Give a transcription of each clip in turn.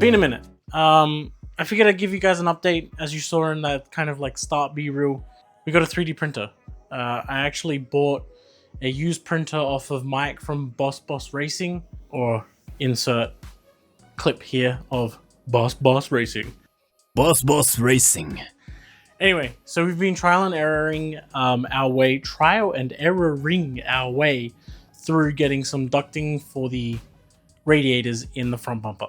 Been a minute. I figured I'd give you guys an update. As you saw in that kind of like start B-reel, we got a 3D printer. I actually bought a used printer off of Mike from Boss Racing, or insert clip here of Boss Racing. Boss Racing. Anyway, so we've been trial and erroring our way through getting some ducting for the radiators in the front bumper.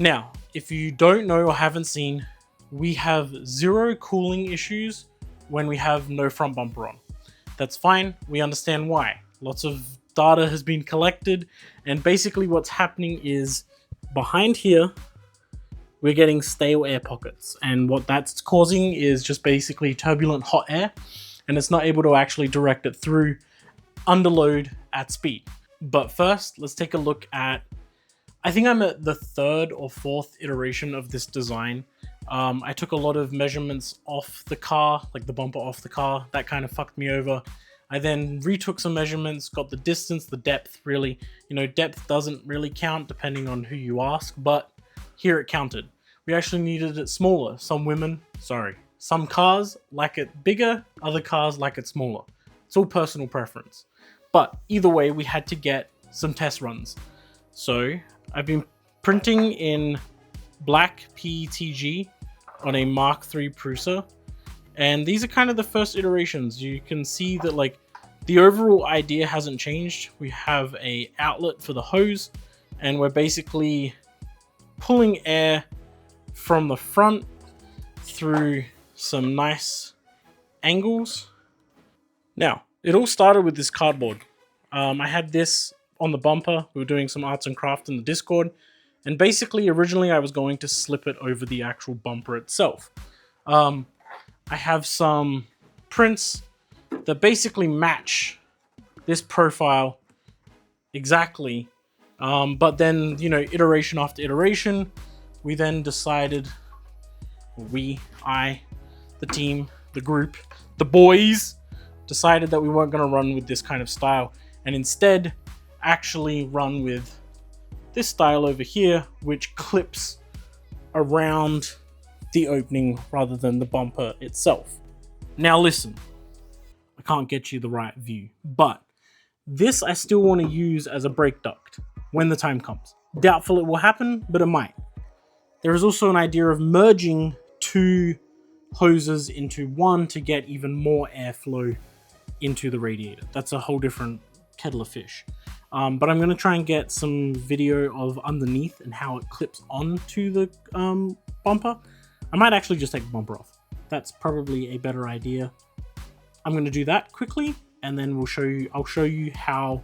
Now, if you don't know or haven't seen, we have zero cooling issues when we have no front bumper on. That's fine, we understand why. Lots of data has been collected, and basically what's happening is behind here, we're getting stale air pockets, and what that's causing is just basically turbulent hot air, and it's not able to actually direct it through under load at speed. But first, let's take a look at, I think I'm at the third or fourth iteration of this design. I took a lot of measurements off the car, like the bumper off the car. That kind of fucked me over. I then retook some measurements, got the distance, the depth, really. You know, depth doesn't really count depending on who you ask, but here it counted. We actually needed it smaller. Some cars like it bigger, other cars like it smaller. It's all personal preference. But either way, we had to get some test runs. So I've been printing in black PETG on a Mark III Prusa, and these are kind of the first iterations. You can see that like the overall idea hasn't changed. We have a outlet for the hose, and we're basically pulling air from the front through some nice angles. Now, it all started with this cardboard. I had this on the bumper. We were doing some arts and craft in the Discord, and basically originally I was going to slip it over the actual bumper itself. I have some prints that basically match this profile exactly, but then, you know, iteration after iteration, we then decided, the team, the group, the boys, decided that we weren't going to run with this kind of style, and instead actually run with this style over here, which clips around the opening rather than the bumper itself. Now listen, I can't get you the right view, but this I still want to use as a brake duct when the time comes. Doubtful it will happen, but it might. There is also an idea of merging two hoses into one to get even more airflow into the radiator. That's a whole different kettle of fish. But I'm going to try and get some video of underneath and how it clips onto the bumper. I might actually just take the bumper off. That's probably a better idea. I'm going to do that quickly, and then I'll show you how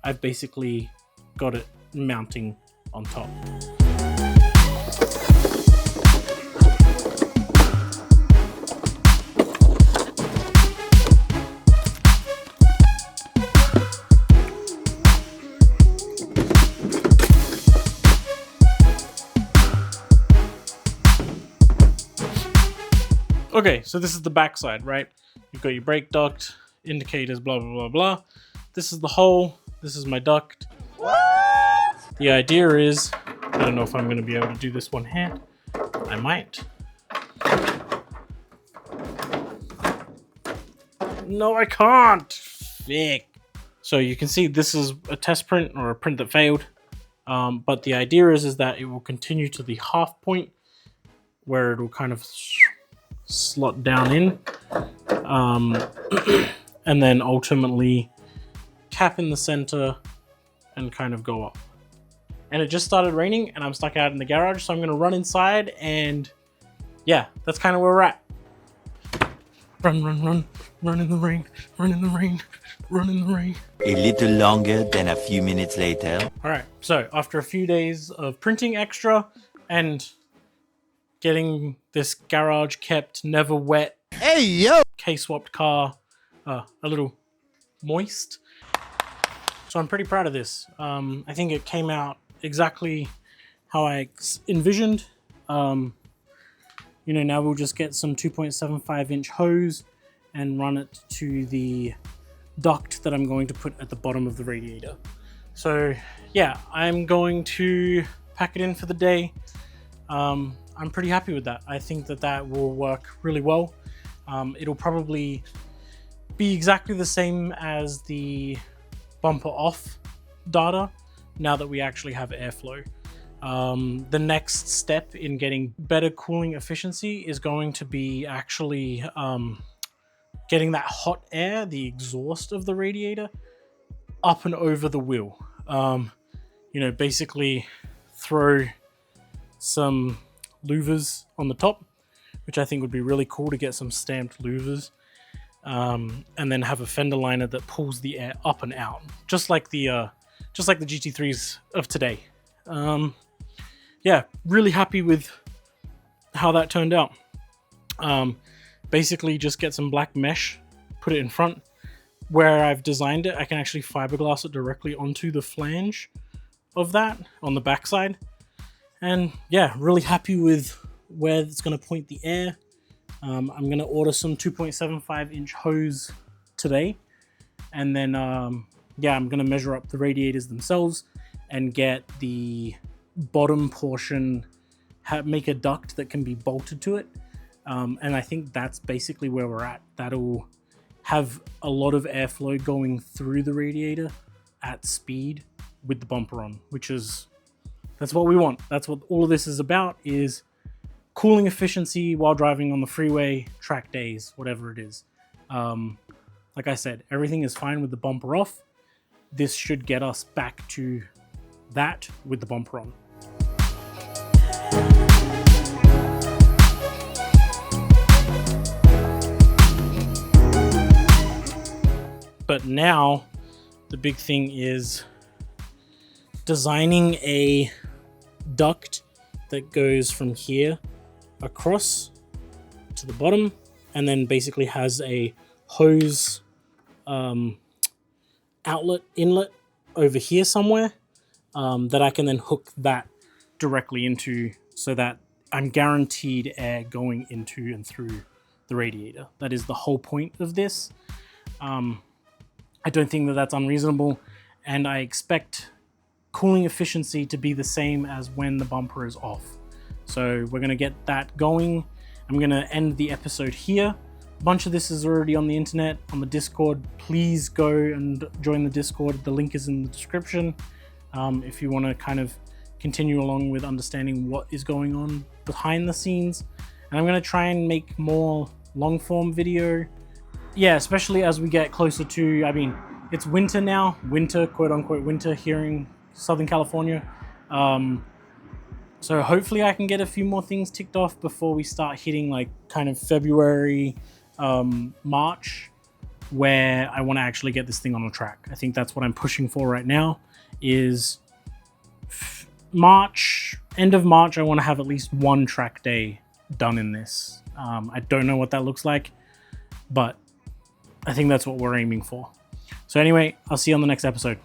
I've basically got it mounting on top. Okay, so this is the backside, right? You've got your brake duct, indicators, blah, blah, blah, blah. This is the hole. This is my duct. What? The idea is, I don't know if I'm going to be able to do this one hand. I might. No, I can't. Fick. So you can see this is a test print, or a print that failed. But the idea is that it will continue to the half point where it will kind of slot down in, and then ultimately cap in the center and kind of go up. And it just started raining and I'm stuck out in the garage, so I'm going to run inside, and yeah, that's kind of where we're at. Run in the rain, run in the rain, run in the rain. A little longer than a few minutes later. Alright, so after a few days of printing extra and getting this garage kept never wet, Hey yo! K-swapped car a little moist. So I'm pretty proud of this. I think it came out exactly how I envisioned. You know, now we'll just get some 2.75 inch hose and run it to the duct that I'm going to put at the bottom of the radiator. So yeah, I'm going to pack it in for the day. I'm pretty happy with that. I think that will work really well. It'll probably be exactly the same as the bumper off data now that we actually have airflow. The next step in getting better cooling efficiency is going to be actually getting that hot air, the exhaust of the radiator, up and over the wheel. Basically throw some louvers on the top, which I think would be really cool to get some stamped louvers, and then have a fender liner that pulls the air up and out, just like the GT3s of today. Yeah, really happy with how that turned out. Basically just get some black mesh, put it in front. Where I've designed it, I can actually fiberglass it directly onto the flange of that on the backside. And yeah, really happy with where it's going to point the air. I'm going to order some 2.75 inch hose today. And then, yeah, I'm going to measure up the radiators themselves and get the bottom portion, make a duct that can be bolted to it. And I think that's basically where we're at. That'll have a lot of airflow going through the radiator at speed with the bumper on, that's what we want. That's what all of this is about, is cooling efficiency while driving on the freeway, track days, whatever it is. Like I said, everything is fine with the bumper off. This should get us back to that with the bumper on. But now the big thing is designing a duct that goes from here across to the bottom and then basically has a hose inlet over here somewhere that I can then hook that directly into, so that I'm guaranteed air going into and through the radiator. That is the whole point of this. I don't think that that's unreasonable, and I expect cooling efficiency to be the same as when the bumper is off. So we're going to get that going. I'm going to end the episode here. A bunch of this is already on the internet, on the Discord. Please go and join the Discord. The link is in the description. If you want to kind of continue along with understanding what is going on behind the scenes. And I'm going to try and make more long form video. Yeah, especially as we get closer to, I mean, it's winter now, quote unquote winter here in Southern California. So hopefully I can get a few more things ticked off before we start hitting like kind of February, March, where I want to actually get this thing on a track. I think that's what I'm pushing for right now, is March, end of March, I want to have at least one track day done in this. I don't know what that looks like, but I think that's what we're aiming for. So anyway, I'll see you on the next episode.